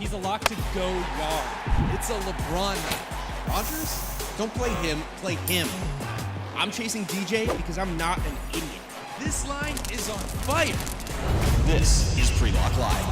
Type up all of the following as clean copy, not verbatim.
He's a lock to go yard. It's a LeBron night. Rodgers? Don't play him, play him. I'm chasing DJ because I'm not an idiot. This line is on fire. This is Pre-Lock Live.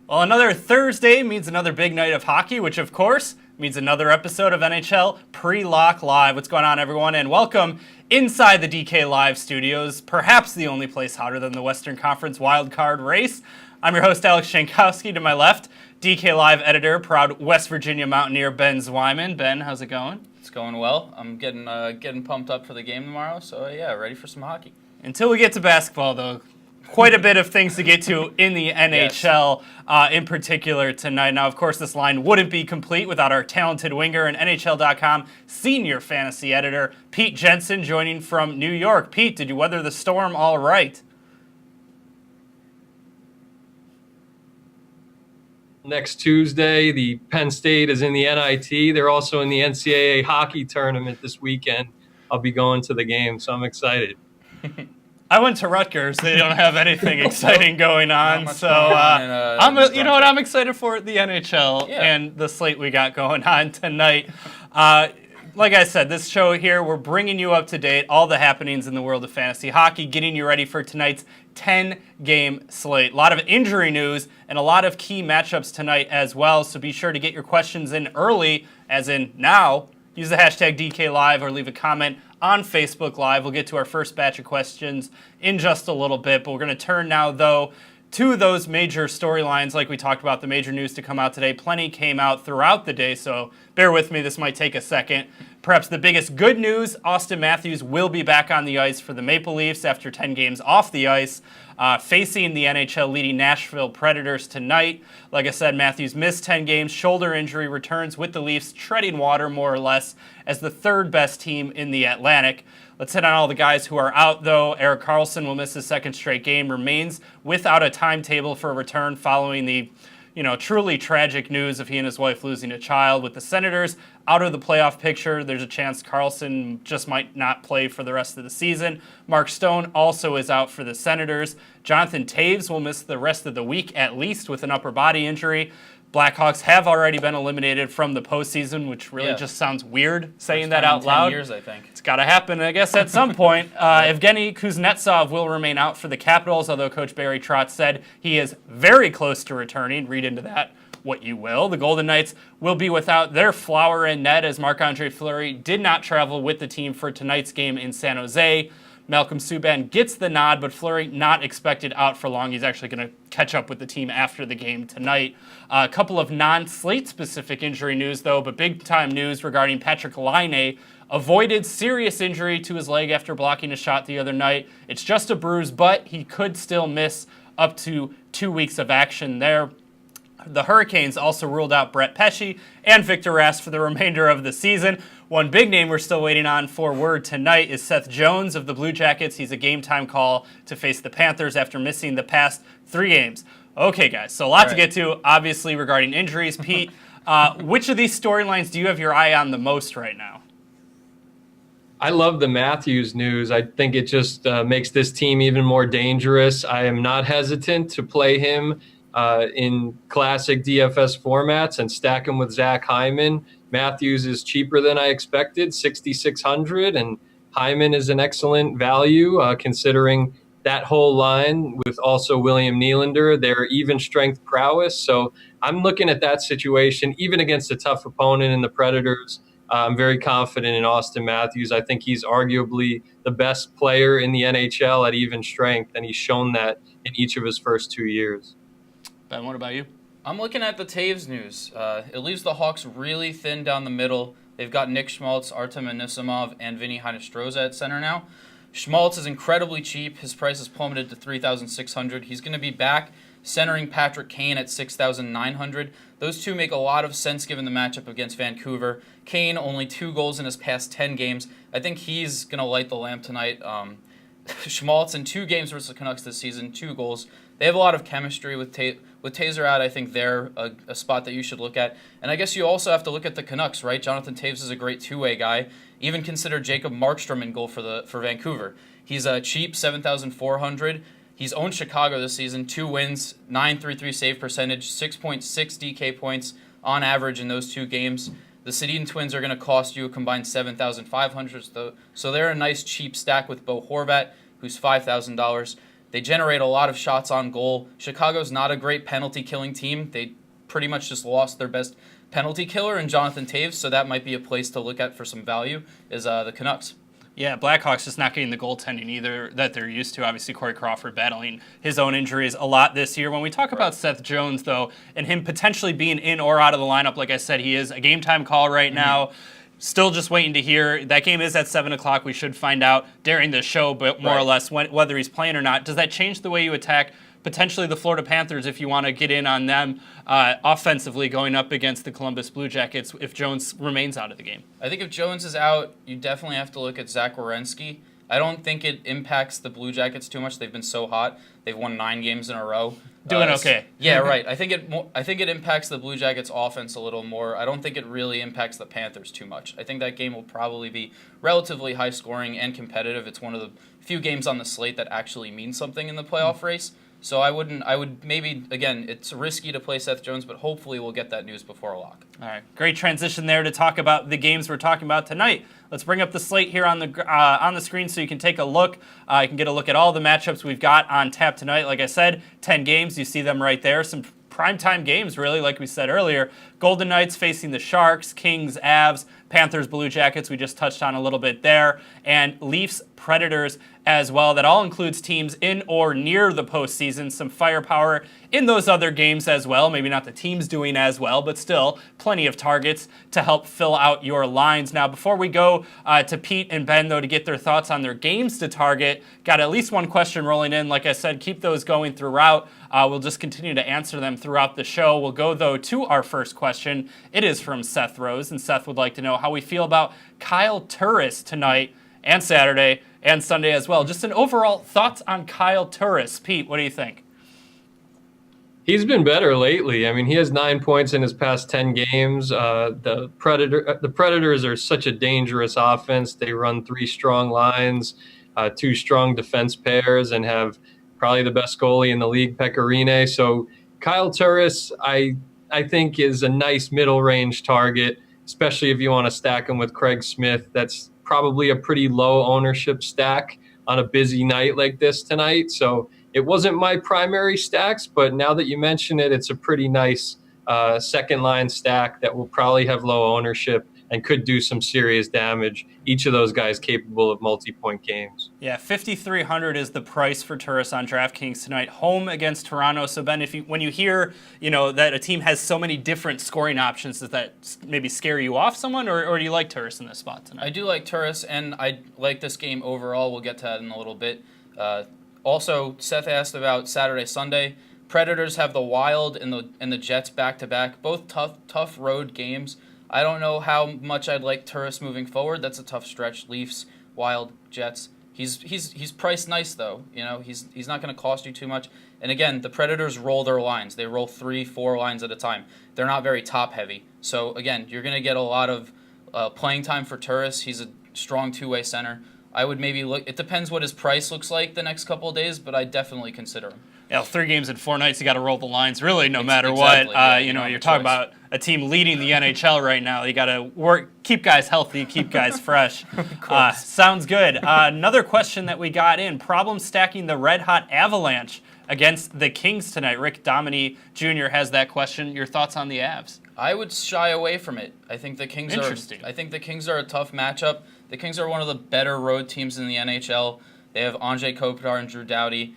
Well, another Thursday means another big night of hockey, which of course means another episode of NHL Pre-Lock Live. What's going on, everyone? And welcome inside the DK Live studios, perhaps the only place hotter than the Western Conference wildcard race. I'm your host, Alex Shankowski. To my left, DK Live editor, proud West Virginia Mountaineer, Ben Zwyman. Ben, how's it going? It's going well. I'm getting pumped up for the game tomorrow, so yeah, ready for some hockey. Until we get to basketball, though, quite a bit of things to get to in the NHL, in particular tonight. Now, of course, this line wouldn't be complete without our talented winger and NHL.com senior fantasy editor, Pete Jensen, joining from New York. Pete, did you weather the storm all right? Next Tuesday, the Penn State is in the NIT. They're also in the NCAA hockey tournament this weekend. I'll be going to the game, so I'm excited. I went to Rutgers. They don't have anything exciting going on, so I'm excited for the NHL and the slate we got going on tonight. Like I said, this show here, we're bringing you up to date, all the happenings in the world of fantasy hockey, getting you ready for tonight's 10-game slate. A lot of injury news and a lot of key matchups tonight as well, so be sure to get your questions in early, as in now. Use the hashtag DKLive or leave a comment on Facebook Live. We'll get to our first batch of questions in just a little bit, but we're going to turn now, though, to those major storylines like we talked about, the major news to come out today. Plenty came out throughout the day, so bear with me. This might take a second. Perhaps the biggest good news, Auston Matthews will be back on the ice for the Maple Leafs after 10 games off the ice, facing the NHL-leading Nashville Predators tonight. Like I said, Matthews missed 10 games. Shoulder injury returns with the Leafs treading water, more or less, as the third best team in the Atlantic. Let's hit on all the guys who are out, though. Erik Karlsson will miss his second straight game, remains without a timetable for a return following the truly tragic news of he and his wife losing a child. With the Senators out of the playoff picture, there's a chance Karlsson just might not play for the rest of the season. Mark Stone also is out for the Senators. Jonathan Toews will miss the rest of the week, at least, with an upper body injury. Blackhawks have already been eliminated from the postseason, which really just sounds weird saying that out loud. 10 years, I think. It's got to happen, I guess, at some point. Evgeny Kuznetsov will remain out for the Capitals, although Coach Barry Trotz said he is very close to returning. Read into that what you will. The Golden Knights will be without their flower in net, as Marc-Andre Fleury did not travel with the team for tonight's game in San Jose. Malcolm Subban gets the nod, but Fleury not expected out for long. He's actually going to catch up with the team after the game tonight. A couple of non-slate-specific injury news, though, but big-time news regarding Patrick Laine. Avoided serious injury to his leg after blocking a shot the other night. It's just a bruise, but he could still miss up to 2 weeks of action there. The Hurricanes also ruled out Brett Pesce and Victor Rask for the remainder of the season. One big name we're still waiting on for word tonight is Seth Jones of the Blue Jackets. He's a game-time call to face the Panthers after missing the past 3 games. Okay, guys, so a lot to get to, obviously, regarding injuries. Pete, which of these storylines do you have your eye on the most right now? I love the Matthews news. I think it just makes this team even more dangerous. I am not hesitant to play him in classic DFS formats and stack him with Zach Hyman. Matthews is cheaper than I expected, $6,600, and Hyman is an excellent value considering that whole line with also William Nylander, their even strength prowess. So I'm looking at that situation, even against a tough opponent in the Predators. I'm very confident in Auston Matthews. I think he's arguably the best player in the NHL at even strength, and he's shown that in each of his first 2 years. Ben, what about you? I'm looking at the Toews news. It leaves the Hawks really thin down the middle. They've got Nick Schmaltz, Artem Anisimov, and Vinny Heinestroza at center now. Schmaltz is incredibly cheap. His price has plummeted to $3,600. He's going to be back centering Patrick Kane at $6,900. Those two make a lot of sense given the matchup against Vancouver. Kane, only 2 goals in his past 10 games. I think he's going to light the lamp tonight. Schmaltz in 2 games versus the Canucks this season, 2 goals. They have a lot of chemistry with Tazer out. I think they're a spot that you should look at. And I guess you also have to look at the Canucks, right? Jonathan Toews is a great two-way guy. Even consider Jacob Markstrom in goal for Vancouver. He's cheap, $7,400. He's owned Chicago this season, 2 wins, 9.33 save percentage, 6.6 DK points on average in those 2 games. The Sedin Twins are going to cost you a combined $7,500, so they're a nice cheap stack with Bo Horvat, who's $5,000. They generate a lot of shots on goal. Chicago's not a great penalty-killing team. They pretty much just lost their best penalty killer in Jonathan Toews, so that might be a place to look at for some value, is the Canucks. Yeah, Blackhawks just not getting the goaltending either that they're used to. Obviously, Corey Crawford battling his own injuries a lot this year. When we talk about Seth Jones, though, and him potentially being in or out of the lineup, like I said, he is a game-time call right now. Still just waiting to hear. That game is at 7 o'clock. We should find out during the show, but more or less whether he's playing or not. Does that change the way you attack potentially the Florida Panthers if you want to get in on them offensively going up against the Columbus Blue Jackets if Jones remains out of the game? I think if Jones is out, you definitely have to look at Zach Werenski. I don't think it impacts the Blue Jackets too much. They've been so hot. They've won 9 games in a row. Doing okay. Yeah, right. I think it impacts the Blue Jackets offense a little more. I don't think it really impacts the Panthers too much. I think that game will probably be relatively high scoring and competitive. It's one of the few games on the slate that actually means something in the playoff race. So I would maybe, again, it's risky to play Seth Jones, but hopefully we'll get that news before a lock. All right, great transition there to talk about the games we're talking about tonight. Let's bring up the slate here on the screen so you can take a look. You can get a look at all the matchups we've got on tap tonight. Like I said, 10 games. You see them right there. Some primetime games, really, like we said earlier. Golden Knights facing the Sharks, Kings, Avs, Panthers, Blue Jackets, we just touched on a little bit there, and Leafs, Predators as well. That all includes teams in or near the postseason. Some firepower in those other games as well. Maybe not the teams doing as well, but still plenty of targets to help fill out your lines. Now, before we go to Pete and Ben, though, to get their thoughts on their games to target, got at least one question rolling in. Like I said, keep those going throughout. We'll just continue to answer them throughout the show. We'll go, though, to our first question. It is from Seth Rose, and Seth would like to know how we feel about Kyle Turris tonight and Saturday and Sunday as well. Just an overall thoughts on Kyle Turris. Pete, what do you think? He's been better lately. I mean, he has 9 points in his past 10 games. The Predators are such a dangerous offense. They run 3 strong lines, 2 strong defense pairs, and have probably the best goalie in the league, Pecorine. So Kyle Turris, I think, is a nice middle-range target, especially if you want to stack him with Craig Smith. That's probably a pretty low ownership stack on a busy night like this tonight. So it wasn't my primary stacks, but now that you mention it, it's a pretty nice second line stack that will probably have low ownership and could do some serious damage. Each of those guys capable of multi-point games. Yeah, $5,300 is the price for Turris on DraftKings tonight, home against Toronto. So Ben, when you hear that a team has so many different scoring options, does that maybe scare you off someone, or do you like Turris in this spot tonight? I do like Turris, and I like this game overall. We'll get to that in a little bit. Also, Seth asked about Saturday, Sunday. Predators have the Wild and the Jets back-to-back, both tough road games. I don't know how much I'd like Turris moving forward. That's a tough stretch. Leafs, Wild, Jets. He's priced nice though. He's not going to cost you too much. And again, the Predators roll their lines. They roll 3-4 lines at a time. They're not very top heavy. So again, you're going to get a lot of playing time for Turris. He's a strong 2-way center. I would maybe look. It depends what his price looks like the next couple of days, but I definitely consider him. Yeah, 3 games in 4 nights, you got to roll the lines. Really, no matter what. Yeah, you're talking about a team leading the NHL right now. You got to keep guys healthy, keep guys fresh. Sounds good. Another question that we got in: problem stacking the Red Hot Avalanche against the Kings tonight. Rick Dominy Jr. has that question. Your thoughts on the Avs? I would shy away from it. I think the Kings Interesting. I think the Kings are a tough matchup. The Kings are one of the better road teams in the NHL. They have Anze Kopitar and Drew Doughty.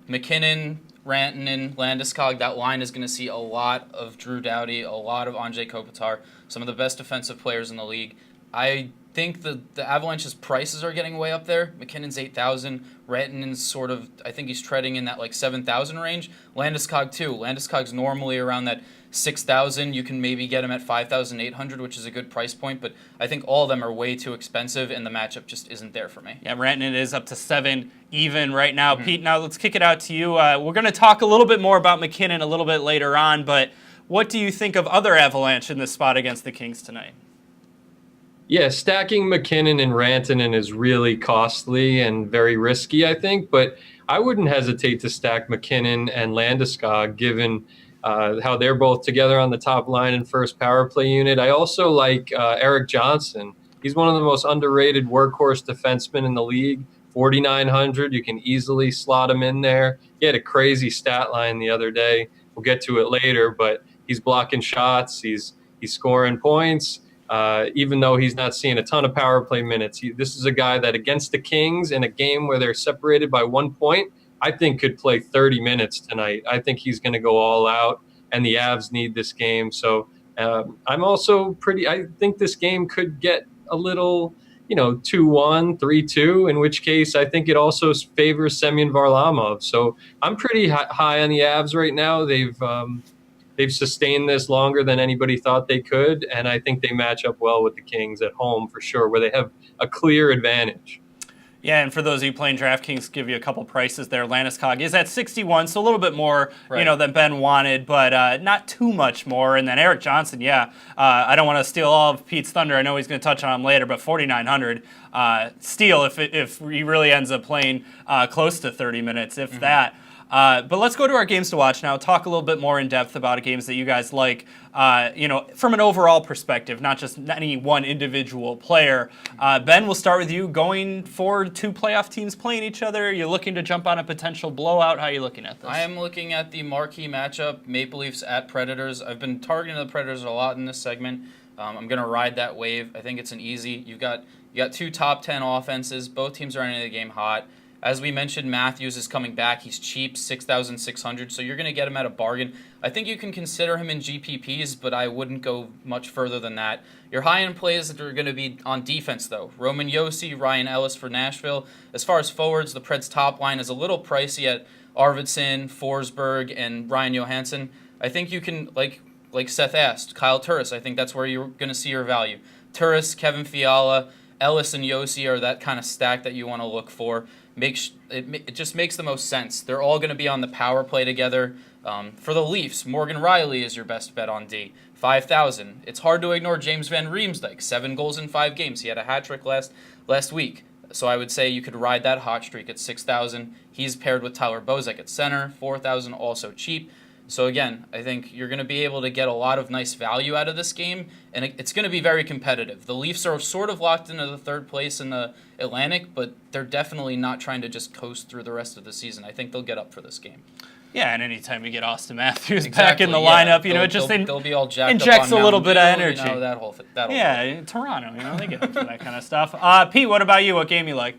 McKinnon, Rantanen, Landeskog, that line is going to see a lot of Drew Doughty, a lot of Anze Kopitar, some of the best defensive players in the league. I think the Avalanche's prices are getting way up there. McKinnon's $8,000. Rantanen's I think he's treading in that like $7,000 range. Landeskog too. Landeskog's normally around that $6,000. You can maybe get him at $5,800, which is a good price point, but I think all of them are way too expensive, and the matchup just isn't there for me. Yeah, Rantanen is up to 7 even right now. Pete, now let's kick it out to you. We're going to talk a little bit more about McKinnon a little bit later on, but what do you think of other Avalanche in this spot against the Kings tonight? Yeah, stacking McKinnon and Rantanen is really costly and very risky, I think, but I wouldn't hesitate to stack McKinnon and Landeskog, given how they're both together on the top line and first power play unit. I also like Eric Johnson. He's one of the most underrated workhorse defensemen in the league. 4,900. You can easily slot him in there. He had a crazy stat line the other day. We'll get to it later, but he's blocking shots. He's scoring points. Even though he's not seeing a ton of power play minutes, this is a guy that against the Kings in a game where they're separated by 1 point, I think could play 30 minutes tonight. I think he's going to go all out, and the Avs need this game. So I'm also I think this game could get a little, 2-1, 3-2, in which case I think it also favors Semyon Varlamov. So I'm pretty high on the Avs right now. They've sustained this longer than anybody thought they could, and I think they match up well with the Kings at home for sure, where they have a clear advantage. Yeah, and for those of you playing DraftKings, give you a couple prices there. Landeskog is at 61, so a little bit more, than Ben wanted, but not too much more. And then Eric Johnson, I don't want to steal all of Pete's thunder. I know he's going to touch on him later, but 4,900 steal if he really ends up playing close to 30 minutes, if that. But let's go to our games to watch now. Talk a little bit more in depth about games that you guys like, from an overall perspective, not just any one individual player. Ben, we'll start with you. Going forward, two playoff teams playing each other. You're looking to jump on a potential blowout. How are you looking at this? I am looking at the marquee matchup, Maple Leafs at Predators. I've been targeting the Predators a lot in this segment. I'm going to ride that wave. I think it's an easy. You got two top 10 offenses. Both teams are entering the game hot. As we mentioned, Matthews is coming back. He's cheap, 6,600, so you're going to get him at a bargain. I think you can consider him in GPPs, but I wouldn't go much further than that. Your high-end plays that are going to be on defense, though. Roman Josi, Ryan Ellis for Nashville. As far as forwards, the Preds' top line is a little pricey at Arvidsson, Forsberg, and Ryan Johansson. I think you can, like Seth asked, Kyle Turris. I think that's where you're going to see your value. Turris, Kevin Fiala, Ellis, and Josi are that kind of stack that you want to look for. It just makes the most sense. They're all going to be on the power play together. For the Leafs, Morgan Riley is your best bet on D. 5,000. It's hard to ignore James Van Riemsdyk. 7 goals in 5 games. He had a hat trick last week. So I would say you could ride that hot streak at 6,000. He's paired with Tyler Bozak at center. 4,000, also cheap. So again, I think you're going to be able to get a lot of nice value out of this game, and it's going to be very competitive. The Leafs are sort of locked into the third place in the Atlantic, but they're definitely not trying to just coast through the rest of the season. I think they'll get up for this game. Yeah, and anytime you get Austin Matthews back in the lineup, they'll be all jacked injects up on a little bit of Mountain energy. Dew, that whole thing. Toronto, they get up for that kind of stuff. Pete, what about you? What game you like?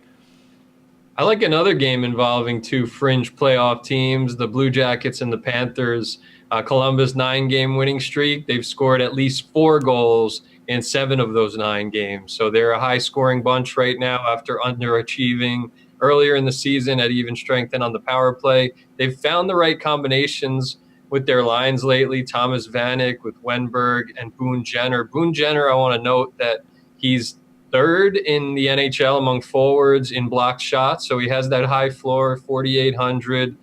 I like another game involving two fringe playoff teams, the Blue Jackets and the Panthers. Columbus 9-game winning streak. They've scored at least 4 goals in 7 of those 9 games. So they're a high-scoring bunch right now after underachieving earlier in the season at even strength and on the power play. They've found the right combinations with their lines lately. Thomas Vanek with Wenberg and Boone Jenner. Boone Jenner, I want to note that he's 3rd in the NHL among forwards in blocked shots. So he has that high floor, 4,800.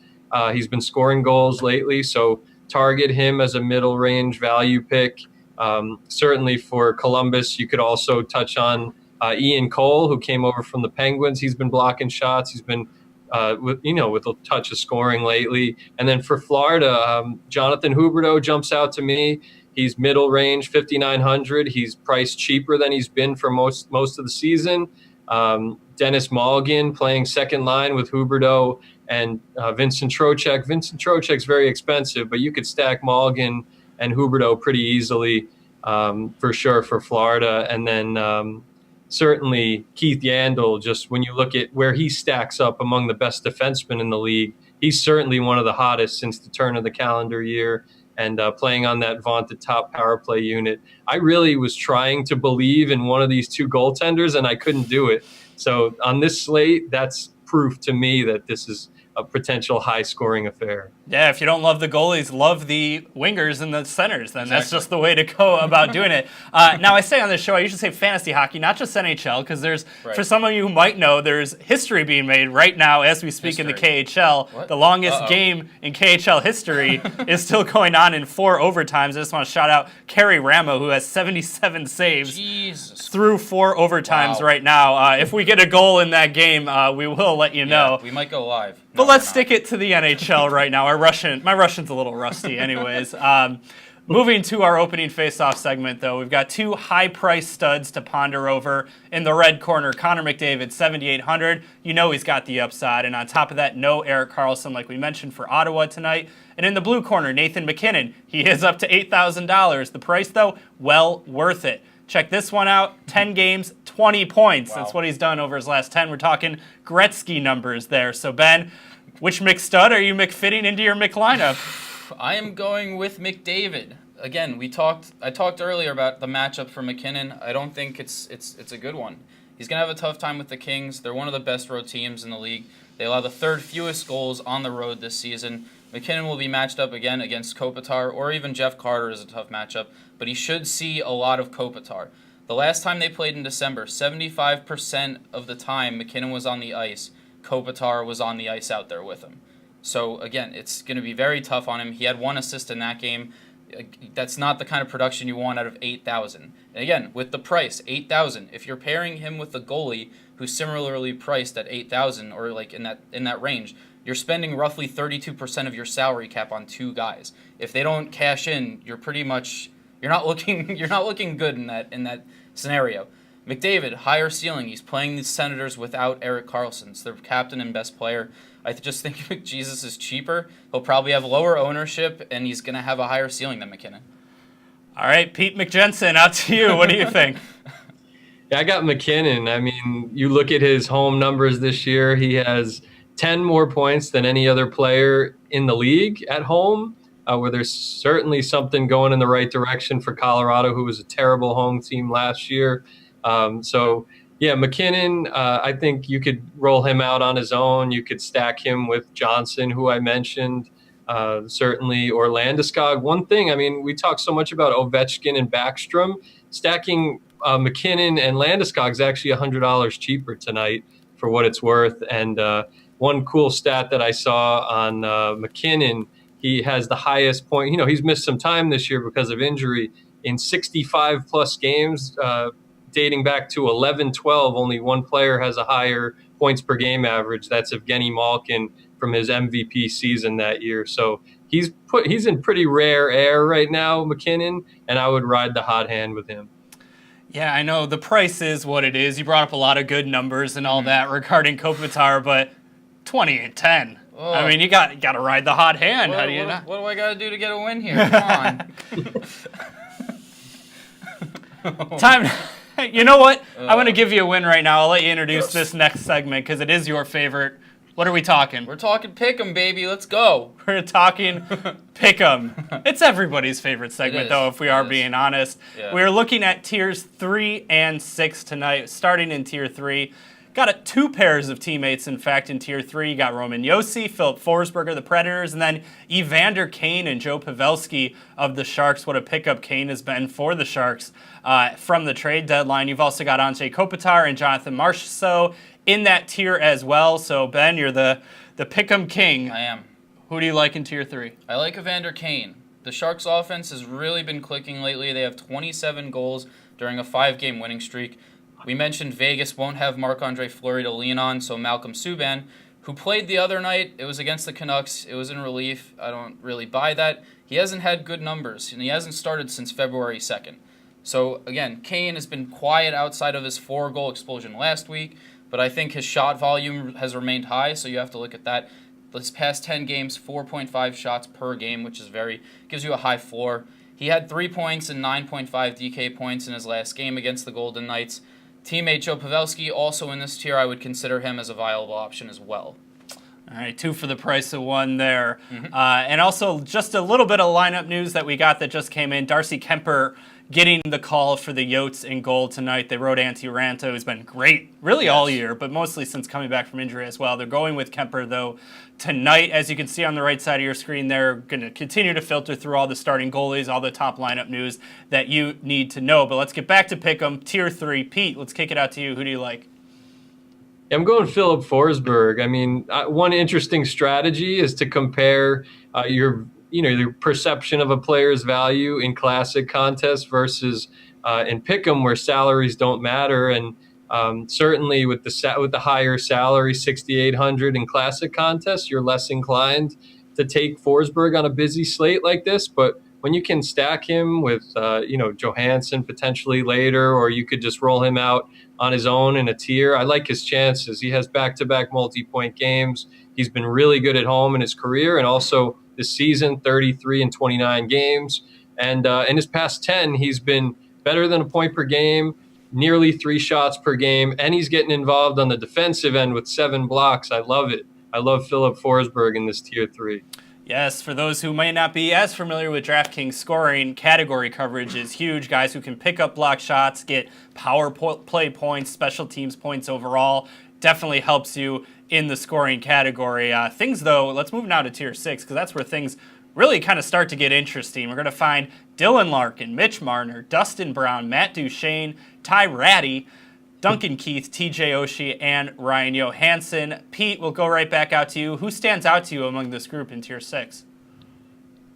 He's been scoring goals lately, so target him as a middle range value pick. Certainly for Columbus, you could also touch on Ian Cole, who came over from the Penguins. He's been blocking shots. He's been with a touch of scoring lately. And then for Florida, Jonathan Huberdeau jumps out to me. He's middle range, 5,900. He's priced cheaper than he's been for most of the season. Dennis Mulligan playing second line with Huberdeau and Vincent Trocheck. Vincent Trocheck's very expensive, but you could stack Mulligan and Huberdeau pretty easily for sure for Florida. And then certainly Keith Yandel, just when you look at where he stacks up among the best defensemen in the league, he's certainly one of the hottest since the turn of the calendar year. And playing on that vaunted top power play unit. I really was trying to believe in one of these two goaltenders, and I couldn't do it. So on this slate, that's proof to me that this is a potential high-scoring affair. Yeah, if you don't love the goalies, love the wingers and the centers, then that's just the way to go about doing it. Now, I say on this show, I usually say fantasy hockey, not just NHL, because there's, for some of you who might know, there's history being made right now as we speak in the KHL. What? The longest game in KHL history is still going on in 4 overtimes. I just want to shout out Kerry Ramo, who has 77 saves through 4 overtimes right now. If we get a goal in that game, we will let you know. We might go live. But let's stick it to the NHL right now. My Russian's a little rusty anyways. Moving to our opening face-off segment, though, we've got two high-priced studs to ponder over. In the red corner, Connor McDavid, 7,800. You know he's got the upside. And on top of that, no Erik Karlsson, like we mentioned, for Ottawa tonight. And in the blue corner, Nathan MacKinnon. He is up to $8,000. The price, though, well worth it. Check this one out. 10 games, 20 points. Wow. That's what he's done over his last 10. We're talking Gretzky numbers there. So, Ben, which McStud are you McFitting into your McLineup? I am going with McDavid. Again, I talked earlier about the matchup for McKinnon. I don't think it's a good one. He's going to have a tough time with the Kings. They're one of the best road teams in the league. They allow the third fewest goals on the road this season. McKinnon will be matched up again against Kopitar, or even Jeff Carter is a tough matchup, but he should see a lot of Kopitar. The last time they played in December, 75% of the time McKinnon was on the ice, Kopitar was on the ice out there with him. So, again, it's going to be very tough on him. He had 1 assist in that game. That's not the kind of production you want out of $8,000. And again, with the price, $8,000, if you're pairing him with the goalie who's similarly priced at $8,000 or like in that range, you're spending roughly 32% of your salary cap on 2 guys. If they don't cash in, you're not looking good in that scenario. McDavid, higher ceiling. He's playing the Senators without Erik Karlsson. It's their captain and best player. I just think McJesus is cheaper. He'll probably have lower ownership, and he's going to have a higher ceiling than McKinnon. All right, Pete McJensen, out to you. What do you think? Yeah, I got McKinnon. I mean, you look at his home numbers this year, he has 10 more points than any other player in the league at home, where there's certainly something going in the right direction for Colorado, who was a terrible home team last year. Yeah, McKinnon, I think you could roll him out on his own. You could stack him with Johnson, who I mentioned, certainly, or Landeskog. One thing, I mean, we talk so much about Ovechkin and Backstrom. Stacking McKinnon and Landeskog is actually $100 cheaper tonight for what it's worth. And one cool stat that I saw on McKinnon, he has the highest point. You know, he's missed some time this year because of injury. In 65-plus games, dating back to 11-12, only one player has a higher points per game average. That's Evgeny Malkin from his MVP season that year. So he's in pretty rare air right now, McKinnon, and I would ride the hot hand with him. Yeah, I know the price is what it is. You brought up a lot of good numbers and all that regarding Kopitar, but 20 and 10. Oh. I mean, you got to ride the hot hand. How do you not? What do I got to do to get a win here? Come on. Time. You know what? I'm going to give you a win right now. I'll let you introduce this next segment because it is your favorite. What are we talking? We're talking Pick'em, baby. Let's go. We're talking Pick'em. It's everybody's favorite segment, though, if we are being honest. Yeah. We're looking at tiers 3 and 6 tonight, starting in tier 3. Got 2 pairs of teammates, in fact, in Tier 3. You got Roman Josi, Philip Forsberg, the Predators, and then Evander Kane and Joe Pavelski of the Sharks. What a pickup Kane has been for the Sharks from the trade deadline. You've also got Anze Kopitar and Jonathan Marchessault in that tier as well. So, Ben, you're the Pick'em king. I am. Who do you like in Tier 3? I like Evander Kane. The Sharks' offense has really been clicking lately. They have 27 goals during a 5-game winning streak. We mentioned Vegas won't have Marc-Andre Fleury to lean on, so Malcolm Subban, who played the other night, it was against the Canucks. It was in relief. I don't really buy that. He hasn't had good numbers, and he hasn't started since February 2nd. So, again, Kane has been quiet outside of his 4-goal explosion last week, but I think his shot volume has remained high, so you have to look at that. This past 10 games, 4.5 shots per game, which is gives you a high floor. He had 3 points and 9.5 DK points in his last game against the Golden Knights. Teammate Joe Pavelski, also in this tier, I would consider him as a viable option as well. All right, 2 for the price of 1 there. Mm-hmm. And also just a little bit of lineup news that we got that just came in. Darcy Kemper getting the call for the Yotes in goal tonight. They wrote Antti Raanta, who's been great really all year, but mostly since coming back from injury as well. They're going with Kemper, though, tonight. As you can see on the right side of your screen, they're going to continue to filter through all the starting goalies, all the top lineup news that you need to know. But let's get back to Pick'em, Tier 3. Pete, let's kick it out to you. Who do you like? I'm going Philip Forsberg. I mean, one interesting strategy is to compare your perception of a player's value in classic contests versus in Pick'em, where salaries don't matter. And Certainly with the higher salary, 6,800 in classic contests, you're less inclined to take Forsberg on a busy slate like this. But when you can stack him with, Johansson potentially later, or you could just roll him out on his own in a tier, I like his chances. He has back-to-back multi-point games. He's been really good at home in his career, and also this season, 33 and 29 games. And in his past 10, he's been better than a point per game, nearly 3 shots per game, and he's getting involved on the defensive end with 7 blocks. I love it. I love Philip Forsberg in this tier 3. Yes, for those who might not be as familiar with DraftKings scoring, category coverage is huge. Guys who can pick up block shots, get power play points, special teams points overall. Definitely helps you in the scoring category. Things, though, let's move now to tier 6, because that's where things really kind of start to get interesting. We're going to find Dylan Larkin, Mitch Marner, Dustin Brown, Matt Duchene, Ty Ratty, Duncan Keith, TJ Oshie, and Ryan Johansson. Pete, we'll go right back out to you. Who stands out to you among this group in tier 6?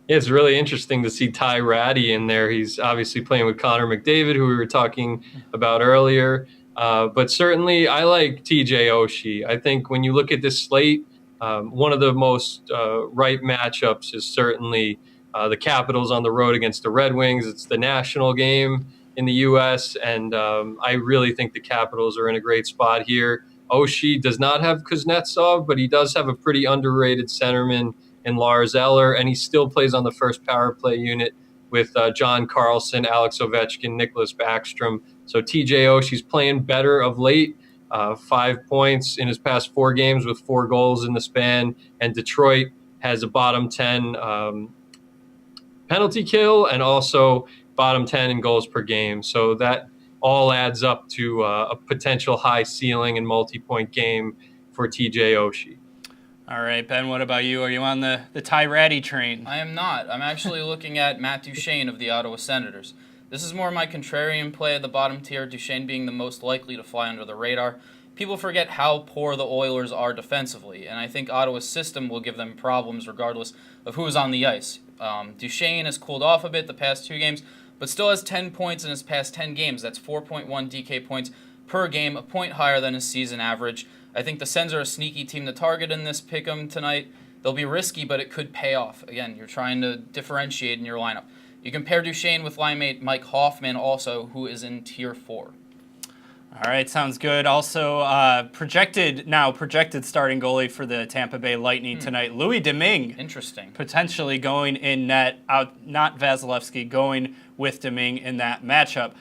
Yeah, it's really interesting to see Ty Ratty in there. He's obviously playing with Connor McDavid, who we were talking about earlier. But certainly I like TJ Oshie. I think when you look at this slate, one of the most ripe matchups is certainly the Capitals on the road against the Red Wings. It's the national game in the U.S., and I really think the Capitals are in a great spot here. Oshie does not have Kuznetsov, but he does have a pretty underrated centerman in Lars Eller, and he still plays on the first power play unit with John Carlson, Alex Ovechkin, Nicholas Backstrom. So TJ Oshie's playing better of late. 5 points in his past 4 games with 4 goals in the span, and Detroit has a bottom 10 penalty kill and also bottom 10 in goals per game. So that all adds up to a potential high ceiling and multi-point game for TJ Oshie. All right, Ben, what about you? Are you on the Ty Ratty train? I am not. I'm actually looking at Matt Duchene of the Ottawa Senators. This is more my contrarian play at the bottom tier, Duchene being the most likely to fly under the radar. People forget how poor the Oilers are defensively, and I think Ottawa's system will give them problems regardless of who is on the ice. Duchene has cooled off a bit the past 2 games, but still has 10 points in his past 10 games. That's 4.1 DK points per game, a point higher than his season average. I think the Sens are a sneaky team to target in this pick'em tonight. They'll be risky, but it could pay off. Again, you're trying to differentiate in your lineup. You can pair Duchene with line mate Mike Hoffman also, who is in tier 4. All right, sounds good. Also, projected starting goalie for the Tampa Bay Lightning tonight, Louis Domingue. Interesting. Potentially going in net, not Vasilevsky, going with Domingue in that matchup.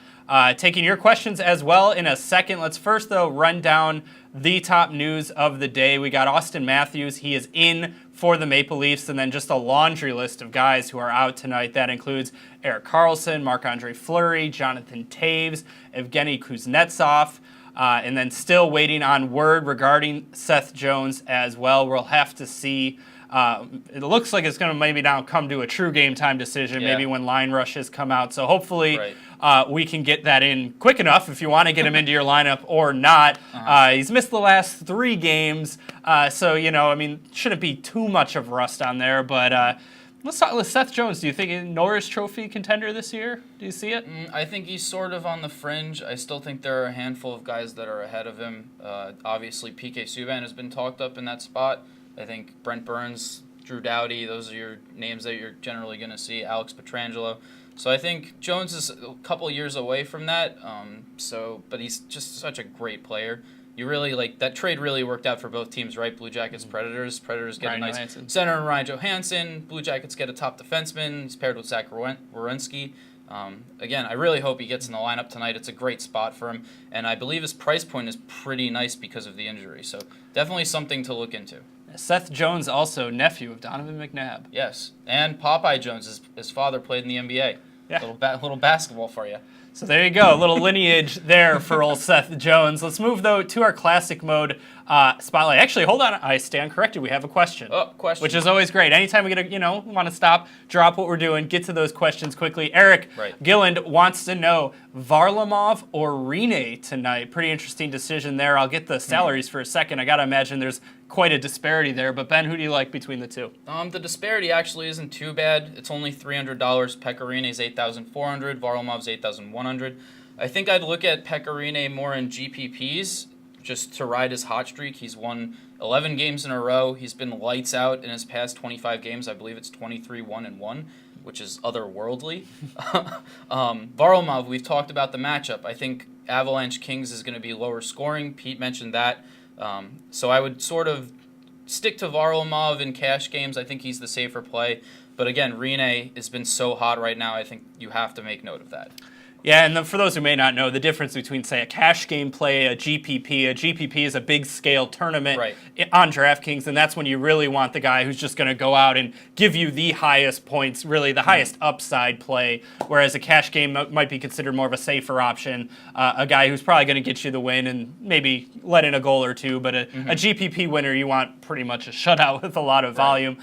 Taking your questions as well in a second. Let's first, though, run down the top news of the day. We got Austin Matthews. He is in for the Maple Leafs, and then just a laundry list of guys who are out tonight. That includes Erik Karlsson, Marc-Andre Fleury, Jonathan Toews, Evgeny Kuznetsov, and then still waiting on word regarding Seth Jones as well. We'll have to see. It looks like it's going to maybe now come to a true game time decision, maybe when line rushes come out. So hopefully we can get that in quick enough if you want to get him into your lineup or not. He's missed the last 3 games, so, shouldn't be too much of rust on there. But let's talk with Seth Jones. Do you think a Norris Trophy contender this year? Do you see it? I think he's sort of on the fringe. I still think there are a handful of guys that are ahead of him. Obviously, PK Subban has been talked up in that spot. I think Brent Burns, Drew Doughty, those are your names that you're generally going to see. Alex Pietrangelo. So I think Jones is a couple years away from that. But he's just such a great player. You really that trade really worked out for both teams, right? Blue Jackets, Predators. Predators get a nice center in Ryan Johansson. Blue Jackets get a top defenseman. He's paired with Zach Werenski. Again, I really hope he gets in the lineup tonight. It's a great spot for him, and I believe his price point is pretty nice because of the injury. So definitely something to look into. Seth Jones, also nephew of Donovan McNabb. Yes, and Popeye Jones, his father played in the NBA. Yeah. Little basketball for you. So there you go, a little lineage there for old Seth Jones. Let's move, though, to our classic mode spotlight. Actually, hold on. I stand corrected. We have a question. Oh, question. Which is always great. Anytime we get want to stop, drop what we're doing, get to those questions quickly. Eric Gilland wants to know Varlamov or Rene tonight. Pretty interesting decision there. I'll get the salaries for a second. I got to imagine there's quite a disparity there. But, Ben, who do you like between the two? The disparity actually isn't too bad. It's only $300. Pekka Rine's $8,400. Varlamov's $8,100. I think I'd look at Pekka Rinne more in GPPs just to ride his hot streak. He's won 11 games in a row. He's been lights out in his past 25 games. I believe it's 23-1-1, which is otherworldly. Varlamov, we've talked about the matchup. I think Avalanche Kings is going to be lower scoring. Pete mentioned that. So I would sort of stick to Varlamov in cash games. I think he's the safer play. But again, Rinne has been so hot right now, I think you have to make note of that. Yeah, and for those who may not know, the difference between, say, a cash game play, a GPP is a big-scale tournament on DraftKings, and that's when you really want the guy who's just going to go out and give you the highest points, really the highest upside play, whereas a cash game might be considered more of a safer option, a guy who's probably going to get you the win and maybe let in a goal or two, but a GPP winner, you want pretty much a shutout with a lot of volume.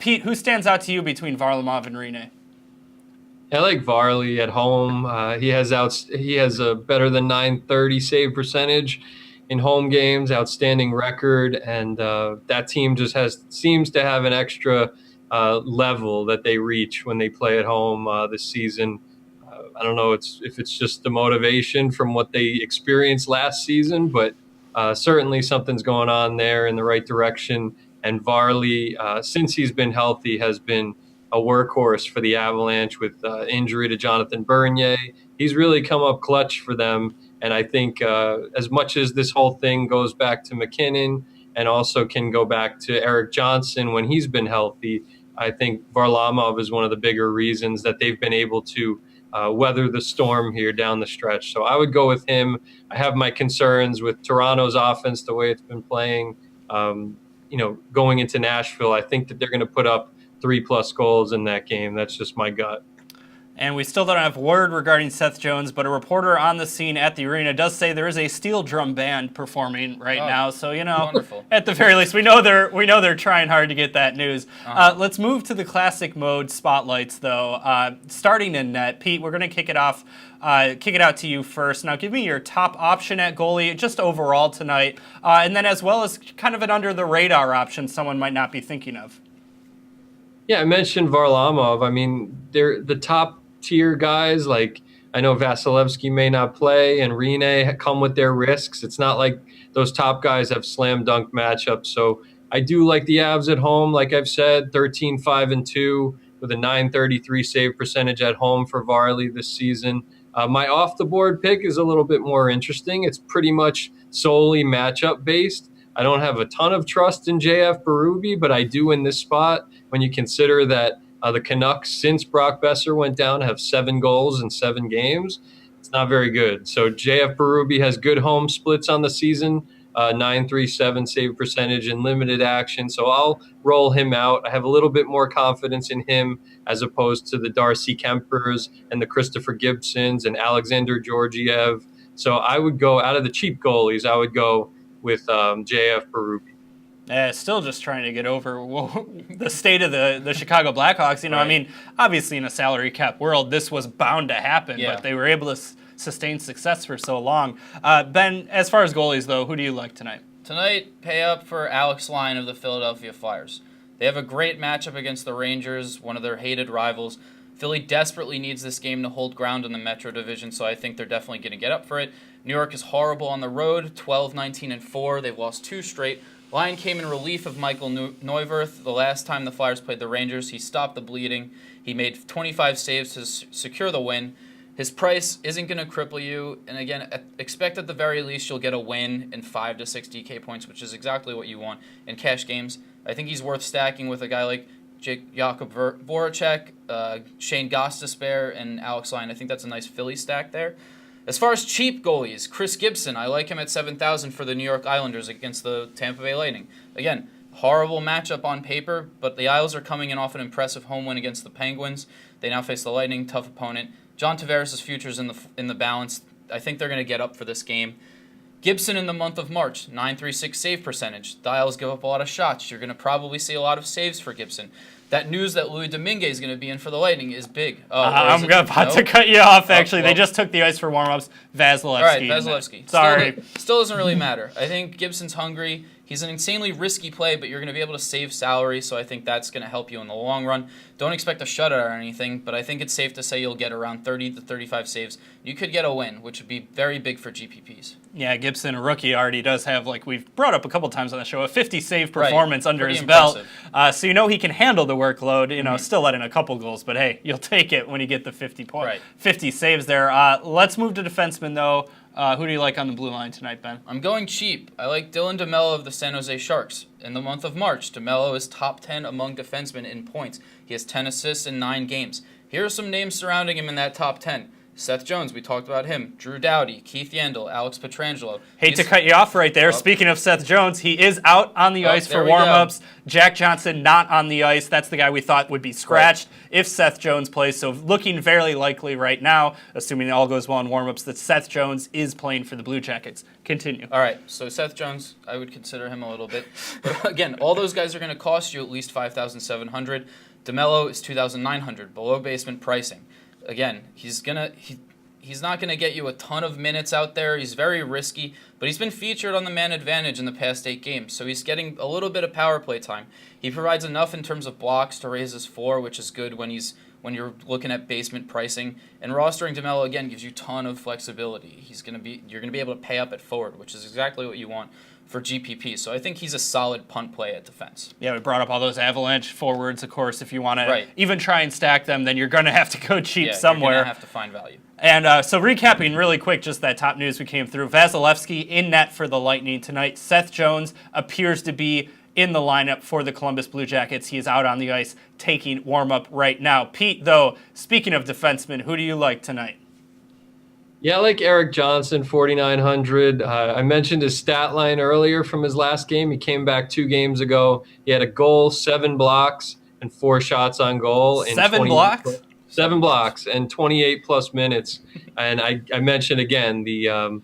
Pete, who stands out to you between Varlamov and Rinne? I like Varley at home. He has a better than 930 save percentage in home games, outstanding record, and that team just seems to have an extra level that they reach when they play at home this season. I don't know if it's just the motivation from what they experienced last season, but certainly something's going on there in the right direction. And Varley, since he's been healthy, has been a workhorse for the Avalanche with injury to Jonathan Bernier. He's really come up clutch for them. And I think as much as this whole thing goes back to McKinnon and also can go back to Eric Johnson when he's been healthy, I think Varlamov is one of the bigger reasons that they've been able to weather the storm here down the stretch. So I would go with him. I have my concerns with Toronto's offense, the way it's been playing. Going into Nashville, I think that they're going to put up 3+ goals in that game. That's just my gut. And we still don't have word regarding Seth Jones, but a reporter on the scene at the arena does say there is a steel drum band performing right now. So, wonderful. At the very least, we know they're trying hard to get that news. Let's move to the classic mode spotlights, though. Starting in net, Pete, we're going to kick it out to you first. Now, give me your top option at goalie, just overall tonight, and then as well as kind of an under the radar option someone might not be thinking of. Yeah, I mentioned Varlamov. I mean, they're the top tier guys. Like, I know Vasilevsky may not play, and Rinne come with their risks. It's not like those top guys have slam dunk matchups. So I do like the Avs at home. Like I've said, 13-5-2 with a 933 save percentage at home for Varley this season. My off the board pick is a little bit more interesting. It's pretty much solely matchup based. I don't have a ton of trust in JF Berube, but I do in this spot when you consider that the Canucks, since Brock Besser went down, have 7 goals in 7 games. It's not very good. So JF Berube has good home splits on the season, 937 save percentage in limited action. So I'll roll him out. I have a little bit more confidence in him as opposed to the Darcy Kempers and the Christopher Gibsons and Alexander Georgiev. So I would go out of the cheap goalies. I would go with JF Berube. Still just trying to get over the state of the Chicago Blackhawks. I mean, obviously in a salary cap world, this was bound to happen, but they were able to sustain success for so long. Ben, as far as goalies, though, who do you like tonight? Tonight, pay up for Alex Lyon of the Philadelphia Flyers. They have a great matchup against the Rangers, one of their hated rivals. Philly desperately needs this game to hold ground in the Metro Division, so I think they're definitely going to get up for it. New York is horrible on the road, 12-19-4. They've lost 2 straight. Lyon came in relief of Michael Neuwirth the last time the Flyers played the Rangers. He stopped the bleeding. He made 25 saves to secure the win. His price isn't going to cripple you. And again, expect at the very least you'll get a win in 5 to 6 DK points, which is exactly what you want in cash games. I think he's worth stacking with a guy like Jakub Voracek, Shane Gostisbehere, and Alex Lyon. I think that's a nice Philly stack there. As far as cheap goalies, Chris Gibson, I like him at 7,000 for the New York Islanders against the Tampa Bay Lightning. Again, horrible matchup on paper, but the Isles are coming in off an impressive home win against the Penguins. They now face the Lightning, tough opponent. John Tavares' future's in the balance. I think they're going to get up for this game. Gibson in the month of March, 936 save percentage. The Isles give up a lot of shots. You're going to probably see a lot of saves for Gibson. That news that Louis Domingue is going to be in for the Lightning is big. I'm about to cut you off, actually. They just took the ice for warm-ups. Vasilevsky. All right, Vasilevsky. Sorry. Still doesn't really matter. I think Gibson's hungry. He's an insanely risky play, but you're going to be able to save salary, so I think that's going to help you in the long run. Don't expect a shutout or anything, but I think it's safe to say you'll get around 30 to 35 saves. You could get a win, which would be very big for GPPs. Yeah, Gibson, a rookie, already does have, like we've brought up a couple times on the show, a 50 save performance under his belt. So you know he can handle the workload, you know, still let in a couple goals, but hey, you'll take it when you get the 50 saves there. Let's move to defensemen, though. Who do you like on the blue line tonight, Ben? I'm going cheap. I like Dylan DeMello of the San Jose Sharks. In the month of March, DeMello is top 10 among defensemen in points. He has 10 assists in 9 games. Here are some names surrounding him in that top 10. Seth Jones, we talked about him. Drew Doughty, Keith Yandel, Alex Pietrangelo. Hate to cut you off right there. Speaking of Seth Jones, he is out on the ice for warm-ups. Jack Johnson not on the ice. That's the guy we thought would be scratched if Seth Jones plays. So looking very likely right now, assuming all goes well in warm-ups, that Seth Jones is playing for the Blue Jackets. Continue. All right, so Seth Jones, I would consider him a little bit. But again, all those guys are going to cost you at least $5,700. DeMello is $2,900, below basement pricing. Again, he's not gonna get you a ton of minutes out there. He's very risky, but he's been featured on the man advantage in the past 8 games, so he's getting a little bit of power play time. He provides enough in terms of blocks to raise his floor, which is good when you're looking at basement pricing. And rostering DeMello again gives you a ton of flexibility. You're gonna be able to pay up at forward, which is exactly what you want for GPP. So I think he's a solid punt play at defense. Yeah, we brought up all those Avalanche forwards, of course. If you want to even try and stack them, then you're going to have to go cheap somewhere. You're going to have to find value. And so recapping really quick, just that top news we came through. Vasilevsky in net for the Lightning tonight. Seth Jones appears to be in the lineup for the Columbus Blue Jackets. He is out on the ice taking warm-up right now. Pete, though, speaking of defensemen, who do you like tonight? Yeah, I like Eric Johnson, 4,900. I mentioned his stat line earlier from his last game. He came back 2 games ago. He had a goal, 7 blocks, and 4 shots on goal. 7 blocks? 7 blocks and 28-plus minutes. And I mentioned, again, the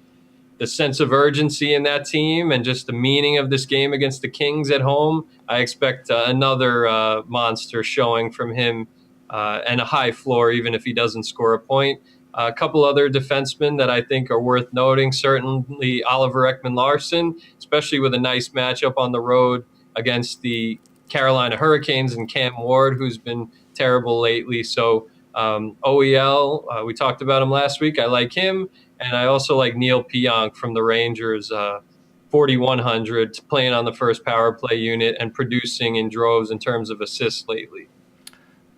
sense of urgency in that team and just the meaning of this game against the Kings at home. I expect another monster showing from him and a high floor, even if he doesn't score a point. A couple other defensemen that I think are worth noting, certainly Oliver Ekman-Larsson, especially with a nice matchup on the road against the Carolina Hurricanes and Cam Ward, who's been terrible lately. So OEL, we talked about him last week. I like him. And I also like Neil Pionk from the Rangers, 4,100, playing on the first power play unit and producing in droves in terms of assists lately.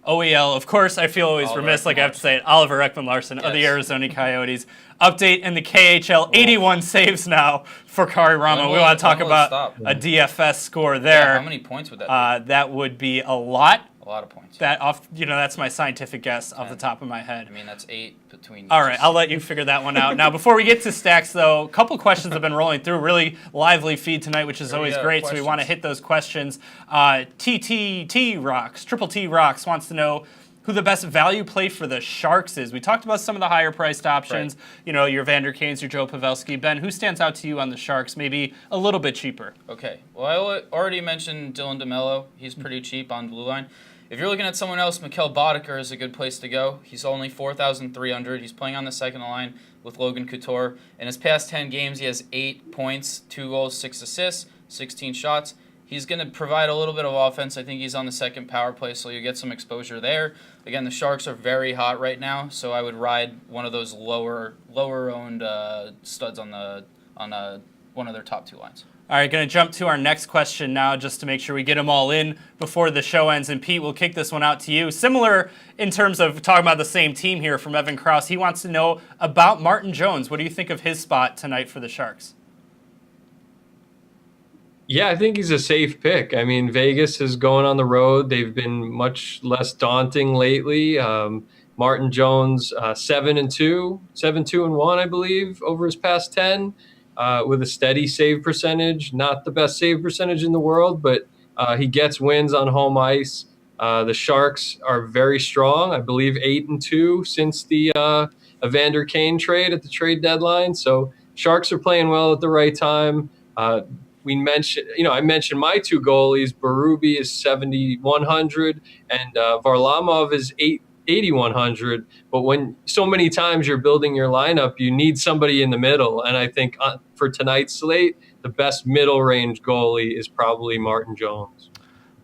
OEL, of course, I feel always remiss, like I have to say it, Oliver Ekman-Larsson of the Arizona Coyotes. Update in the KHL, 81 saves now for Kari Rama. We want to talk about a DFS score there. Yeah, how many points would that be? That would be a lot. A lot of points. That's my scientific guess off the top of my head. I mean, that's 8 between. All right, I'll let you figure that one out. Now, before we get to stacks, though, a couple questions have been rolling through. Really lively feed tonight, which is always great. So we want to hit those questions. Triple T Rocks wants to know who the best value play for the Sharks is. We talked about some of the higher priced options. You know, your Vander Kanes, your Joe Pavelski. Ben, who stands out to you on the Sharks? Maybe a little bit cheaper. Okay. Well, I already mentioned Dylan DeMello. He's pretty cheap on blue line. If you're looking at someone else, Mikhail Boddicker is a good place to go. He's only 4,300. He's playing on the second line with Logan Couture. In his past 10 games, he has 8 points, 2 goals, 6 assists, 16 shots. He's going to provide a little bit of offense. I think he's on the second power play, so you get some exposure there. Again, the Sharks are very hot right now, so I would ride one of those lower-owned studs on one of their top 2 lines. All right, going to jump to our next question now just to make sure we get them all in before the show ends. And Pete, we'll kick this one out to you. Similar in terms of talking about the same team here from Evan Krause. He wants to know about Martin Jones. What do you think of his spot tonight for the Sharks? Yeah, I think he's a safe pick. I mean, Vegas is going on the road. They've been much less daunting lately. Martin Jones, 7-2, 7-2-1, I believe, over his past 10. With a steady save percentage, not the best save percentage in the world, but he gets wins on home ice. The Sharks are very strong. I believe 8-2 since the Evander Kane trade at the trade deadline. So Sharks are playing well at the right time. I mentioned my 2 goalies. Berube is 7,100 and Varlamov is 8,100, but when so many times you're building your lineup, you need somebody in the middle. And I think for tonight's slate, the best middle range goalie is probably Martin Jones.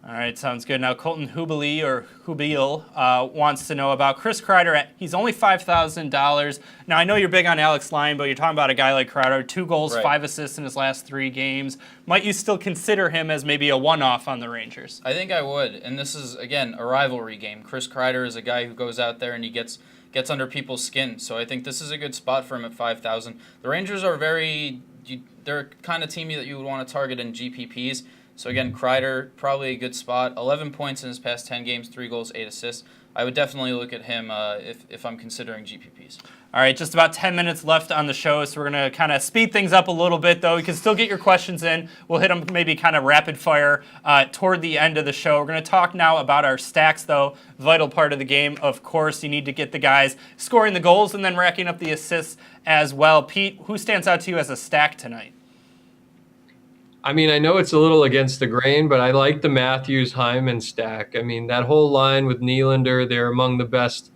All right, sounds good. Now, Colton Hubil wants to know about Chris Kreider. He's only $5,000. Now, I know you're big on Alex Lyon, but you're talking about a guy like Kreider, 2 goals, 5 assists in his last 3 games. Might you still consider him as maybe a one-off on the Rangers? I think I would, and this is, again, a rivalry game. Chris Kreider is a guy who goes out there and he gets under people's skin, so I think this is a good spot for him at $5,000. The Rangers are they're kind of team that you would want to target in GPPs. So again, Kreider, probably a good spot. 11 points in his past 10 games, 3 goals, 8 assists. I would definitely look at him if I'm considering GPPs. All right, just about 10 minutes left on the show, so we're going to kind of speed things up a little bit, though. You can still get your questions in. We'll hit them maybe kind of rapid fire toward the end of the show. We're going to talk now about our stacks, though. Vital part of the game, of course. You need to get the guys scoring the goals and then racking up the assists as well. Pete, who stands out to you as a stack tonight? I mean, I know it's a little against the grain, but I like the Matthews-Hyman stack. I mean, that whole line with Nylander, they're among the best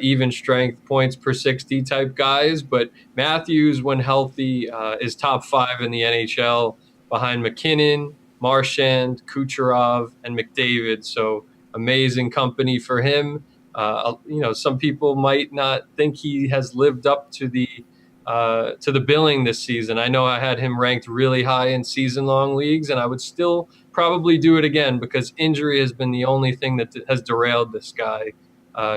even strength points per 60 type guys. But Matthews, when healthy, is top 5 in the NHL behind McKinnon, Marchand, Kucherov, and McDavid. So amazing company for him. Some people might not think he has lived up to the billing this season. I know I had him ranked really high in season-long leagues, and I would still probably do it again because injury has been the only thing that has derailed this guy.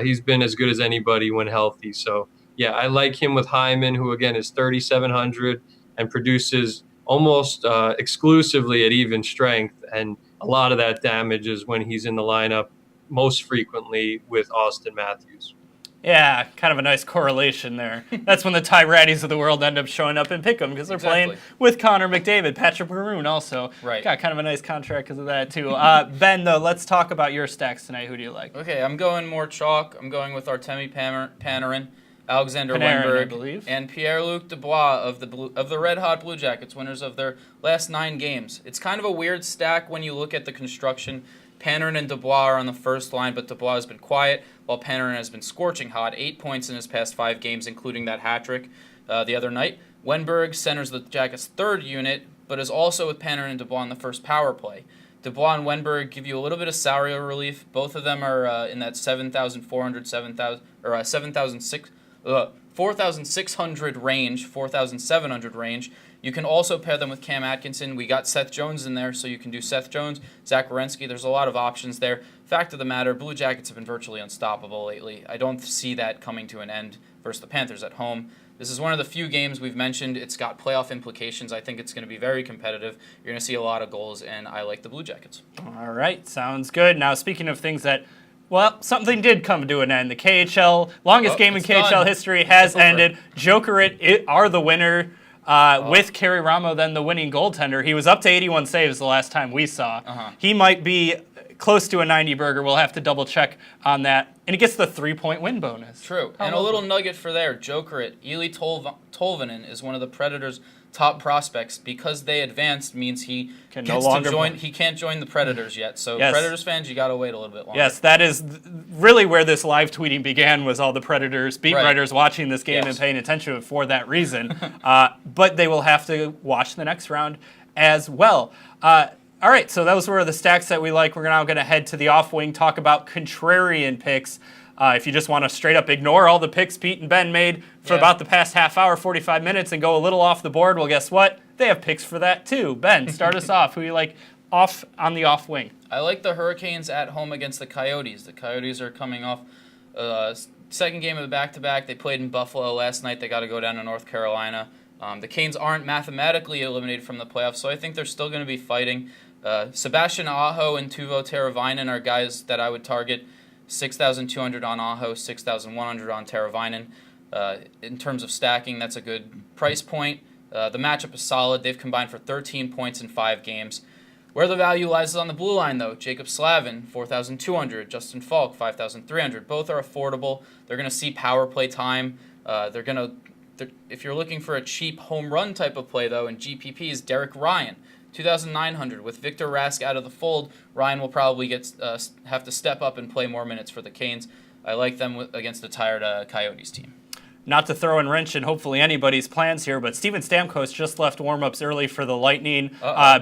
He's been as good as anybody when healthy. So, yeah, I like him with Hyman, who, again, is 3,700 and produces almost exclusively at even strength, and a lot of that damage is when he's in the lineup most frequently with Austin Matthews. Yeah, kind of a nice correlation there. That's when the Ty Ratties of the world end up showing up in Pick'em because they're playing with Connor McDavid. Patrick Maroon also got kind of a nice contract because of that, too. Ben, though, let's talk about your stacks tonight. Who do you like? Okay, I'm going more chalk. I'm going with Artemi Panarin, Alexander Wenberg, and Pierre-Luc Dubois of the Red Hot Blue Jackets, winners of their last 9 games. It's kind of a weird stack when you look at the construction. Panarin and Dubois are on the first line, but Dubois has been quiet, while Panarin has been scorching hot, 8 points in his past 5 games, including that hat trick the other night. Wenberg centers the Jackets' third unit, but is also with Panarin and Dubois on the first power play. Dubois and Wenberg give you a little bit of salary relief. Both of them are in that 4,600 range, 4,700 range. You can also pair them with Cam Atkinson. We got Seth Jones in there, so you can do Seth Jones, Zach Werenski. There's a lot of options there. Fact of the matter, Blue Jackets have been virtually unstoppable lately. I don't see that coming to an end versus the Panthers at home. This is one of the few games we've mentioned. It's got playoff implications. I think it's going to be very competitive. You're going to see a lot of goals, and I like the Blue Jackets. All right, sounds good. Now, speaking of things that, well, something did come to an end. The KHL, longest game in KHL history has ended. Jokerit are the winner. With Kerry Ramo, then the winning goaltender. He was up to 81 saves the last time we saw. He might be close to a 90 burger. We'll have to double check on that. And he gets the 3-point win bonus. True. And a little nugget for there. Jokerit, Eli Tolvanen is one of the Predators' top prospects. Because they advanced means he can't join the Predators yet. So Predators fans, you got to wait a little bit longer. Yes, that is really where this live tweeting began, was all the Predators beat writers watching this game and paying attention to it for that reason. But they will have to watch the next round as well. All right, so those were the stacks that we like. We're now going to head to the off wing, talk about contrarian picks. If you just want to straight up ignore all the picks Pete and Ben made for about the past half hour, 45 minutes, and go a little off the board, well, guess what? They have picks for that too. Ben, start us off. Who you like off on the off wing? I like the Hurricanes at home against the Coyotes. The Coyotes are coming off second game of the back-to-back. They played in Buffalo last night. They got to go down to North Carolina. The Canes aren't mathematically eliminated from the playoffs, so I think they're still going to be fighting. Sebastian Aho and Teuvo Teravainen are guys that I would target. 6,200 on Aho, 6,100 on Teravainen. In terms of stacking, that's a good price point. The matchup is solid. They've combined for 13 points in 5 games. Where the value lies is on the blue line, though. Jacob Slavin, 4,200. Justin Falk, 5,300. Both are affordable. They're going to see power play time. If you're looking for a cheap home run type of play, though, in GPPs, Derek Ryan, 2,900. With Victor Rask out of the fold, Ryan will probably have to step up and play more minutes for the Canes. I like them against the tired Coyotes team. not to throw a wrench in hopefully anybody's plans here, but Steven Stamkos just left warm-ups early for the Lightning.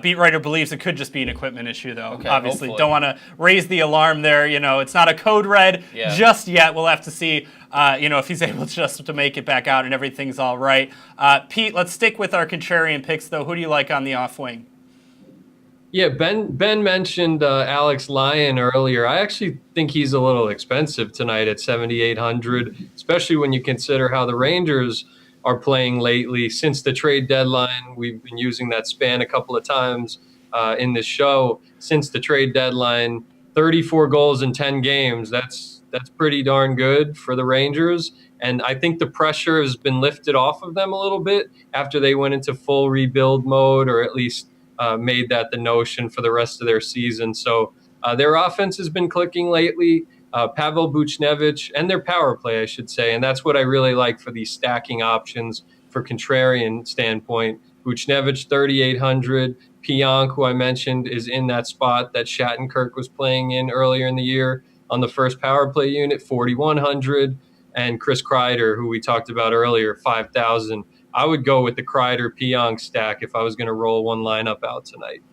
Beat writer believes it could just be an equipment issue, though. Okay, obviously, hopefully. don't want to raise the alarm there. It's not a code red just yet. We'll have to see, if he's able just to make it back out and everything's all right. Pete, let's stick with our contrarian picks, though. Who do you like on the off wing? Yeah, Ben mentioned Alex Lyon earlier. I actually think he's a little expensive tonight at 7,800, especially when you consider how the Rangers are playing lately. Since the trade deadline, we've been using that span a couple of times in this show. Since the trade deadline, 34 goals in 10 games. That's pretty darn good for the Rangers. And I think the pressure has been lifted off of them a little bit after they went into full rebuild mode, or at least made that the notion for the rest of their season. So their offense has been clicking lately. Pavel Buchnevich, and their power play, I should say. And that's what I really like for these stacking options for contrarian standpoint. Buchnevich, 3,800. Pionk, who I mentioned, is in that spot that Shattenkirk was playing in earlier in the year on the first power play unit, 4,100. And Chris Kreider, who we talked about earlier, 5,000. I would go with the Kreider-Pionk stack if I was going to roll one lineup out tonight.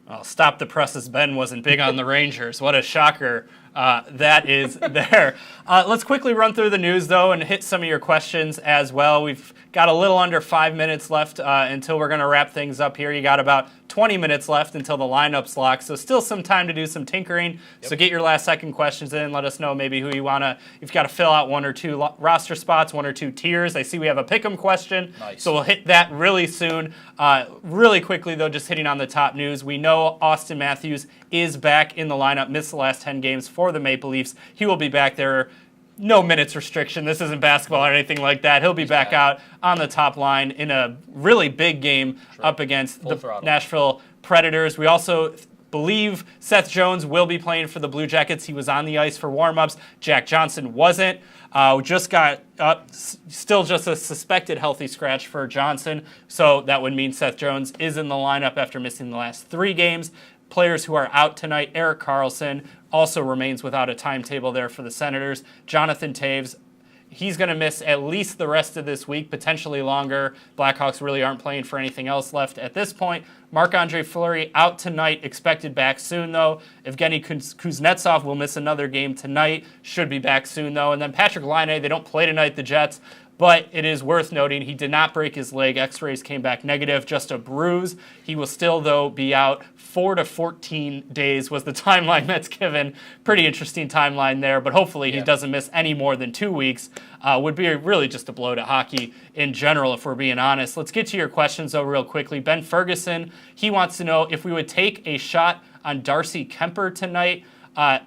Well, stop the presses. Ben wasn't big on the Rangers. What a shocker that is there. Let's quickly run through the news, though, and hit some of your questions as well. We've got a little under 5 minutes left until we're going to wrap things up here. You got about 20 minutes left until the lineup's locked, so still some time to do some tinkering. Yep. So get your last-second questions in. Let us know maybe who you want to, if you've got to fill out one or two roster spots, one or two tiers. I see we have a pick'em question, so we'll hit that really soon. Really quickly, though, just hitting on the top news. We know Austin Matthews is back in the lineup, missed the last 10 games for the Maple Leafs. He will be back there. No minutes restriction. This isn't basketball or anything like that. He'll be back out on the top line in a really big game up against the Nashville Predators. We also believe Seth Jones will be playing for the Blue Jackets. He was on the ice for warm-ups. Jack Johnson wasn't. Just got up, still just a suspected healthy scratch for Johnson. So that would mean Seth Jones is in the lineup after missing the last 3 games. Players who are out tonight, Erik Karlsson also remains without a timetable there for the Senators. Jonathan Toews, he's going to miss at least the rest of this week, potentially longer. Blackhawks really aren't playing for anything else left at this point. Marc-Andre Fleury out tonight, expected back soon, though. Evgeny Kuznetsov will miss another game tonight, should be back soon, though. And then Patrick Laine, they don't play tonight, the Jets. But it is worth noting he did not break his leg. X-rays came back negative, just a bruise. He will still, though, be out 4 to 14 days was the timeline that's given. Pretty interesting timeline there, but hopefully he doesn't miss any more than 2 weeks. Would be really just a blow to hockey in general, if we're being honest. Let's get to your questions, though, real quickly. Ben Ferguson, he wants to know if we would take a shot on Darcy Kemper tonight.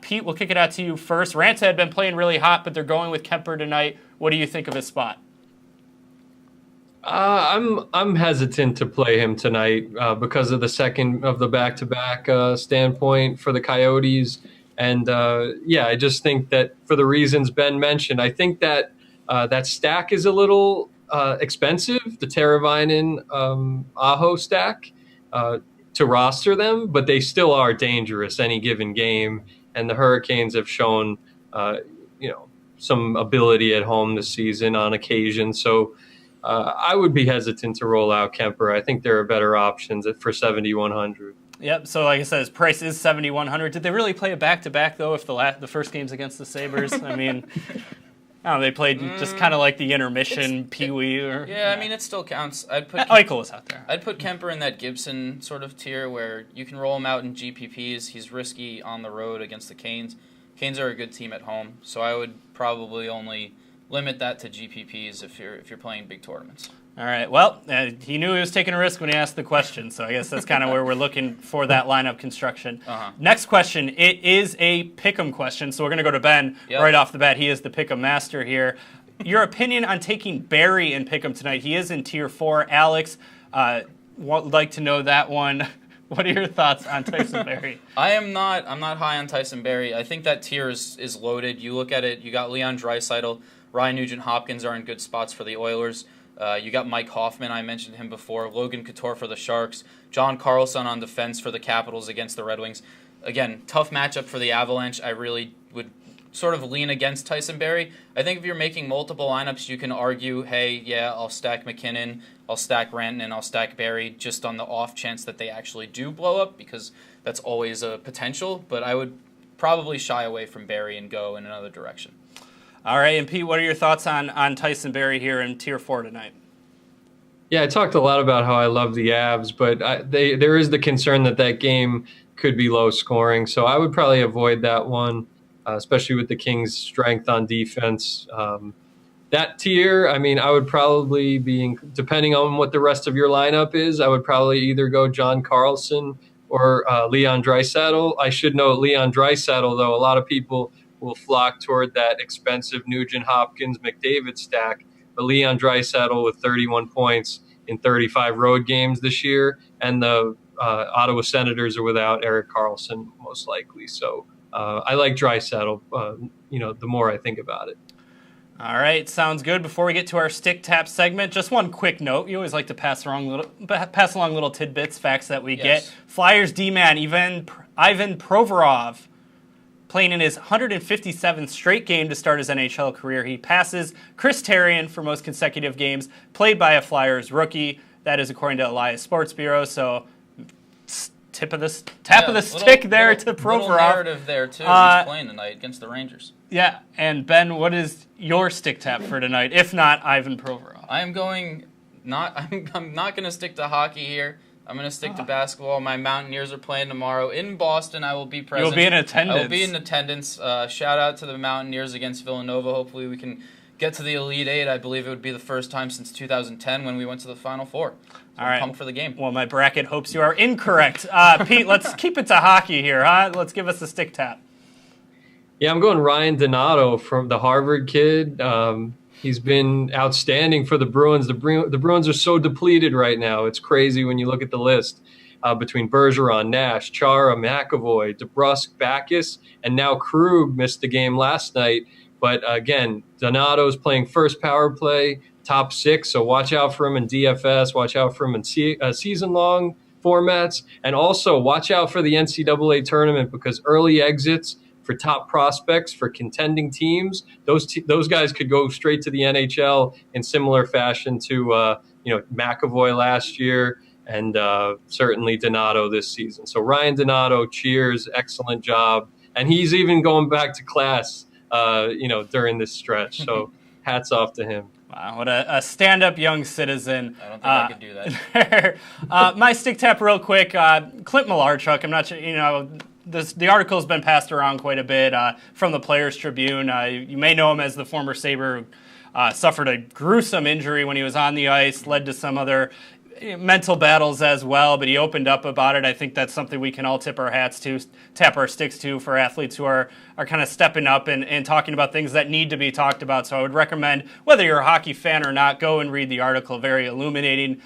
Pete, we'll kick it out to you first. Ranta had been playing really hot, but they're going with Kemper tonight. What do you think of his spot? I'm hesitant to play him tonight because of the second of the back-to-back standpoint for the Coyotes. And I just think that for the reasons Ben mentioned, I think that that stack is a little expensive, the Teravainen Aho stack, to roster them, but they still are dangerous any given game. And the Hurricanes have shown, some ability at home this season on occasion. So I would be hesitant to roll out Kemper. I think there are better options for 7,100. Yep. So like I said, his price is 7,100. Did they really play a back-to-back though? If the first game's against the Sabres, I mean, I don't know, they played just kind of like the intermission peewee. I mean, it still counts. Eichel was out there. I'd put Kemper in that Gibson sort of tier where you can roll him out in GPPs. He's risky on the road against the Canes. Canes are a good team at home, so I would probably only limit that to GPPs if you're playing big tournaments. All right. Well, he knew he was taking a risk when he asked the question, so I guess that's kind of where we're looking for that lineup construction. Next question. It is a pick'em question, so we're going to go to Ben right off the bat. He is the pick'em master here. Your opinion on taking Barry in pick'em tonight? He is in tier 4. Alex, would like to know that one. What are your thoughts on Tyson Barrie? I'm not high on Tyson Barrie. I think that tier is loaded. You look at it, you got Leon Draisaitl, Ryan Nugent-Hopkins are in good spots for the Oilers. You got Mike Hoffman, I mentioned him before, Logan Couture for the Sharks, John Carlson on defense for the Capitals against the Red Wings. Again, tough matchup for the Avalanche. I really would sort of lean against Tyson Barrie. I think if you're making multiple lineups, you can argue, hey, yeah, I'll stack McKinnon, I'll stack Ranton, and I'll stack Barrie just on the off chance that they actually do blow up, because that's always a potential. But I would probably shy away from Barrie and go in another direction. All right, and Pete, what are your thoughts on Tyson Barrie here in Tier 4 tonight? Yeah, I talked a lot about how I love the Avs, but there is the concern that game could be low scoring. So I would probably avoid that one, especially with the Kings' strength on defense. That tier, I mean, I would probably be, depending on what the rest of your lineup is, I would probably either go John Carlson or Leon Draisaitl. I should note Leon Draisaitl, though, a lot of people will flock toward that expensive Nugent Hopkins McDavid stack. But Leon Draisaitl with 31 points in 35 road games this year, and the Ottawa Senators are without Erik Karlsson most likely. So I like Draisaitl, the more I think about it. All right, sounds good. Before we get to our stick tap segment, just one quick note. You always like to pass along little tidbits, facts that we get. Flyers D-man Ivan Provorov, playing in his 157th straight game to start his NHL career. He passes Chris Therien for most consecutive games played by a Flyers rookie. That is according to Elias Sports Bureau. So tap of the stick there to Provorov. Little narrative there too. He's playing tonight against the Rangers. Yeah, and Ben, what is your stick tap for tonight? If not Ivan Provorov, I'm not going to stick to hockey here. I'm going to stick to basketball. My Mountaineers are playing tomorrow in Boston. I will be present. You'll be in attendance. I will be in attendance. Shout out to the Mountaineers against Villanova. Hopefully we can get to the Elite Eight. I believe it would be the first time since 2010 when we went to the Final Four. So all right. Pumped for the game. Well, my bracket hopes you are incorrect. Pete, let's keep it to hockey here, huh? Let's give us a stick tap. Yeah, I'm going Ryan Donato from the Harvard kid. He's been outstanding for the Bruins. The Bruins are so depleted right now. It's crazy when you look at the list between Bergeron, Nash, Chara, McAvoy, DeBrusk, Backus, and now Krug missed the game last night. But again, Donato's playing first power play, top 6, so watch out for him in DFS, watch out for him in season-long formats, and also watch out for the NCAA tournament because early exits for top prospects for contending teams, those guys could go straight to the NHL in similar fashion to McAvoy last year and certainly Donato this season. So Ryan Donato, cheers, excellent job, and he's even going back to class, during this stretch. So hats off to him. Wow, what a stand-up young citizen. I don't think I could do that. My stick tap real quick, Clint Malarchuk. I'm not sure, the article's been passed around quite a bit from the Players Tribune. You may know him as the former Sabre who suffered a gruesome injury when he was on the ice, led to some other mental battles as well, but he opened up about it. I think that's something we can all tap our sticks to for athletes who are kind of stepping up and talking about things that need to be talked about. So I would recommend, whether you're a hockey fan or not, go and read the article. Very illuminating,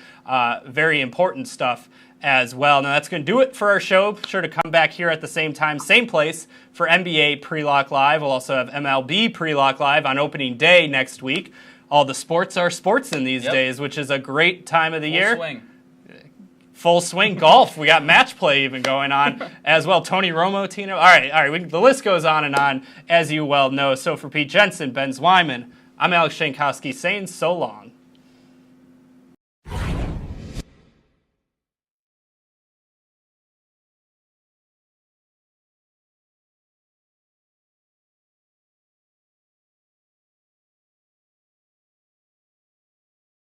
very important stuff as well. Now that's going to do it for our show. Be sure to come back here at the same time, same place for NBA Pre-Lock Live. We'll also have MLB Pre-Lock Live on opening day next week. All the sports are sports in these days, which is a great time of the year. Full swing golf. We got match play even going on as well. Tony Romo, Tino. All right. The list goes on, as you well know. So for Pete Jensen, Ben Zwyman, I'm Alex Shankowski saying so long.